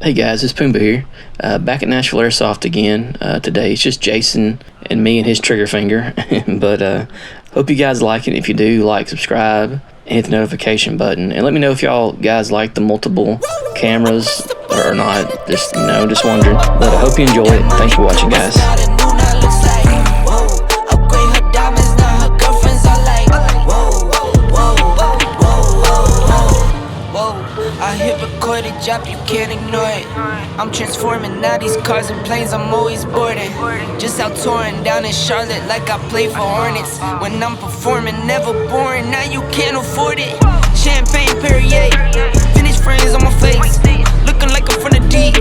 Hey guys, it's Pumba here. Back at Nashville Airsoft again. Today it's just Jason and me and his trigger finger. But hope you guys like it. If you do, like, subscribe, and hit the notification button. And let me know if y'all guys like the multiple cameras or not. Just wondering. But I hope you enjoy it. Thanks for watching, guys. I hit record a job, you can't ignore it. I'm transforming now these cars and planes, I'm always boarding. Just out touring down in Charlotte like I play for Hornets. When I'm performing, never boring, now you can't afford it. Champagne Perrier, finished frames on my face, looking like I'm from the deep.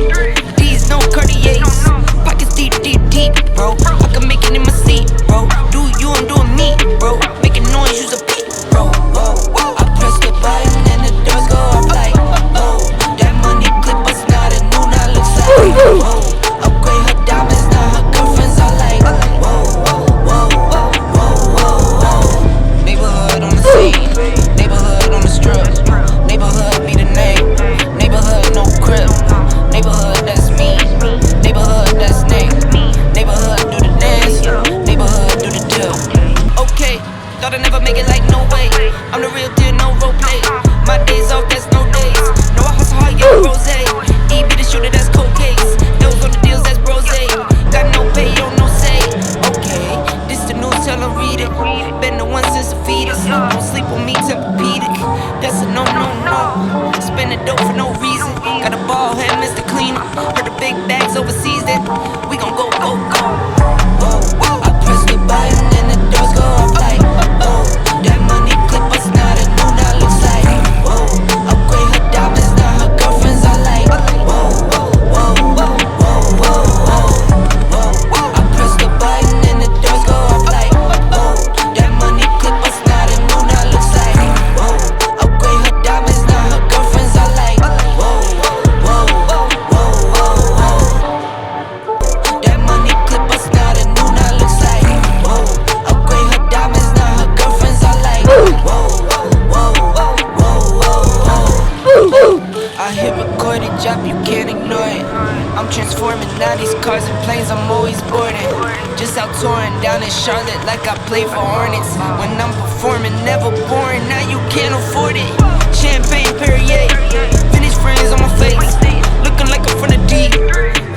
These no Cartiers, pockets deep, deep, deep, bro. I can make it in my seat, bro. Do you, I'm doing me, bro. Making noise, use a beat, bro. I press the button and the doors go up like, whoa. That money clip us now, the new now looks like, whoa. Upgrade her diamonds, now her girlfriends are like, whoa, whoa, whoa, whoa, whoa, whoa. Neighborhood on the scene, neighborhood on the strip, neighborhood be the name, neighborhood no crib, neighborhood that's me, neighborhood that's name, neighborhood do the dance, neighborhood do the deal. Okay, thought I'd never make it like no way. I'm the real deal, no role play. My days off, that's no days. No, I hustle hard, yeah, rose. E be the shooter, that's cold case. Those on the deals, that's brose. Got no pay, yo, no say. Okay, this the news, tell them read it. Been the one since the fetus. Don't sleep with me, Tempur-Pedic. That's a no, no, no. Spend the dope for no reason. Got a ball head, Mr. Cleaner. Heard the big bags overseas, then we gon' go, go, go. I press the button and the doors go up like, whoa. That money clip us now, the new now looks like, whoa. Upgrade her diamonds, now her girlfriends are like, whoa, whoa, whoa, whoa, whoa, whoa. I press the button and the doors go up like, whoa. That money clip us now, the new now looks like, whoa. Upgrade her diamonds, now her girlfriends are like, whoa, whoa, whoa, whoa, whoa. That money clip us now, the new now looks like, whoa. Upgrade her diamonds, now her girlfriends are like, whoa, whoa, whoa, whoa, whoa. I hit record a job, you can't ignore it. I'm transforming now these cars and planes, I'm always boarding. Just out touring down in Charlotte like I play for Hornets. When I'm performing, never boring, now you can't afford it. Champagne Perrier, finished frames on my face, looking like I'm from the deep.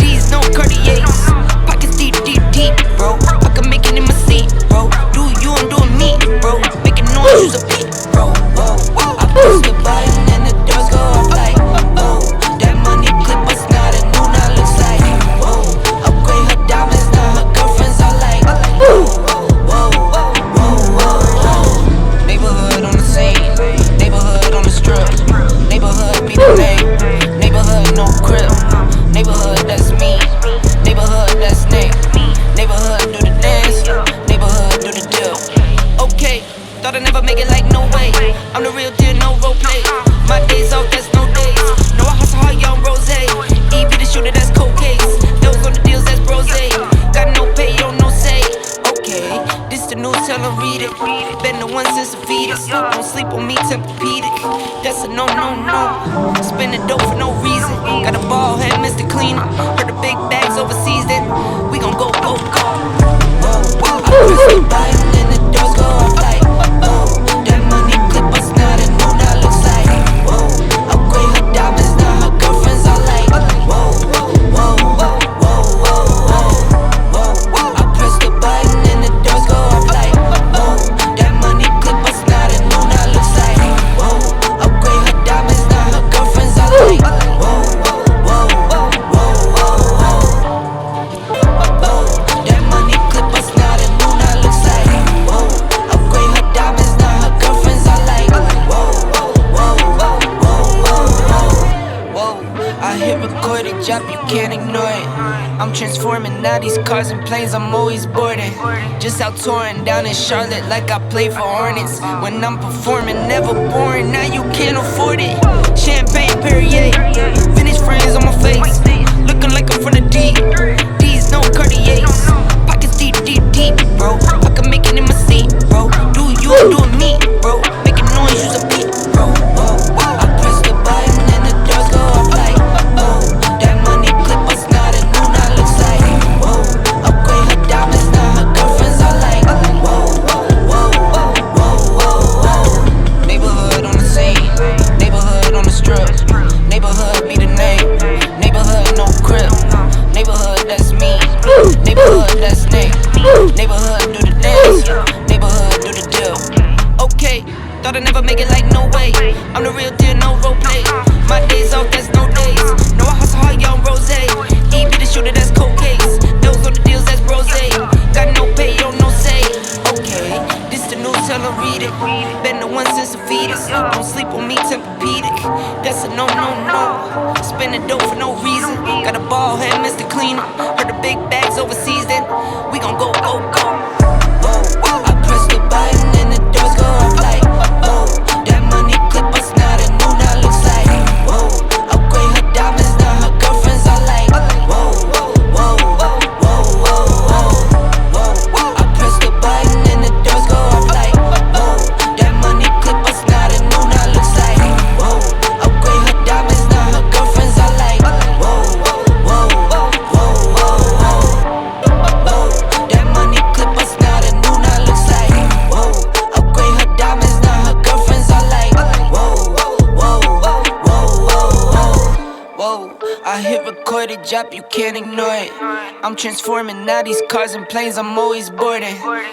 These no Cartiers, pockets deep, deep, deep, bro. I can make it in my seat, bro. Do you, I'm doing me, bro. Making noise, use a beat, bro. I press the button and the doors go up like, whoa. That money clip us now, the new now looks like, whoa. Upgrade her diamonds, now her girlfriends are like, whoa, whoa, whoa, whoa. Neighborhood on the scene, neighborhood on the strip, neighborhood be the name, neighborhood no crib, neighborhood that's me, neighborhood that's name, neighborhood do the dance, neighborhood do the deal. Okay, thought I'd never make it like no way. I'm the real deal, no role play. My days off, that's no days. No, I hustle hard, young rose. E be the shooter, that's cold case. Those on the deals, that's brose. Got no pay, yo, no say. Okay, this the news, tell them read it. Been the one since the fetus. Don't sleep on me, Tempur-Pedic. That's a no, no, no. Spend the dope for no reason. Got a ball head, Mr. Cleaner. Heard the big bags overseas, then we gon' go, go, go. I press the button and the doors go up like, whoa. That money clip us now, the new now looks like, whoa. Upgrade her diamonds, now her girlfriends are like, whoa, whoa, whoa, whoa, whoa. I press the button and the doors go up like, whoa. That money clip us now, the new now looks like, whoa. Upgrade her diamonds, now her girlfriends are like, whoa, whoa, whoa, whoa, whoa. That money clip us now, the new now looks like, whoa. Upgrade her diamonds, now her girlfriends are like, whoa, whoa, whoa, whoa. I hit record a job, you can't ignore it. I'm transforming now these cars and planes, I'm always boarding. Just out touring down in Charlotte like I play for Hornets. When I'm performing, never boring, now you can't afford it. Champagne Perrier, finished frames on my face, looking like I'm from the deep. These no Cartiers, pockets deep, deep, deep, bro. I can make it in my seat, bro. Do you, I'm doing me, bro. Making noise, use a beat, bro. fetus. Don't sleep on me, Tempur-Pedic. That's a no, no, no. Spending dope for no reason. Got a ball head, Mr. Cleaner. Heard the big bags overseas, then we gon' go, go, go. Whoa, I press the button and the doors go off like, whoa. That money clip us now, the new now looks like, whoa. Upgrade her diamonds, now her girlfriends are like, whoa, whoa, whoa, whoa, whoa, whoa. I press the button and the doors go off like, whoa. That money clip us now, the new now looks like, whoa. Upgrade her diamonds, now her girlfriends are like, whoa, whoa, whoa, whoa, whoa. That money clip us now, the new now looks like, whoa. Upgrade her diamonds, now her girlfriends are like, whoa, whoa, whoa, whoa, whoa. I hit record a drop, you can't ignore it. I'm transforming now these cars and planes, I'm always boarding.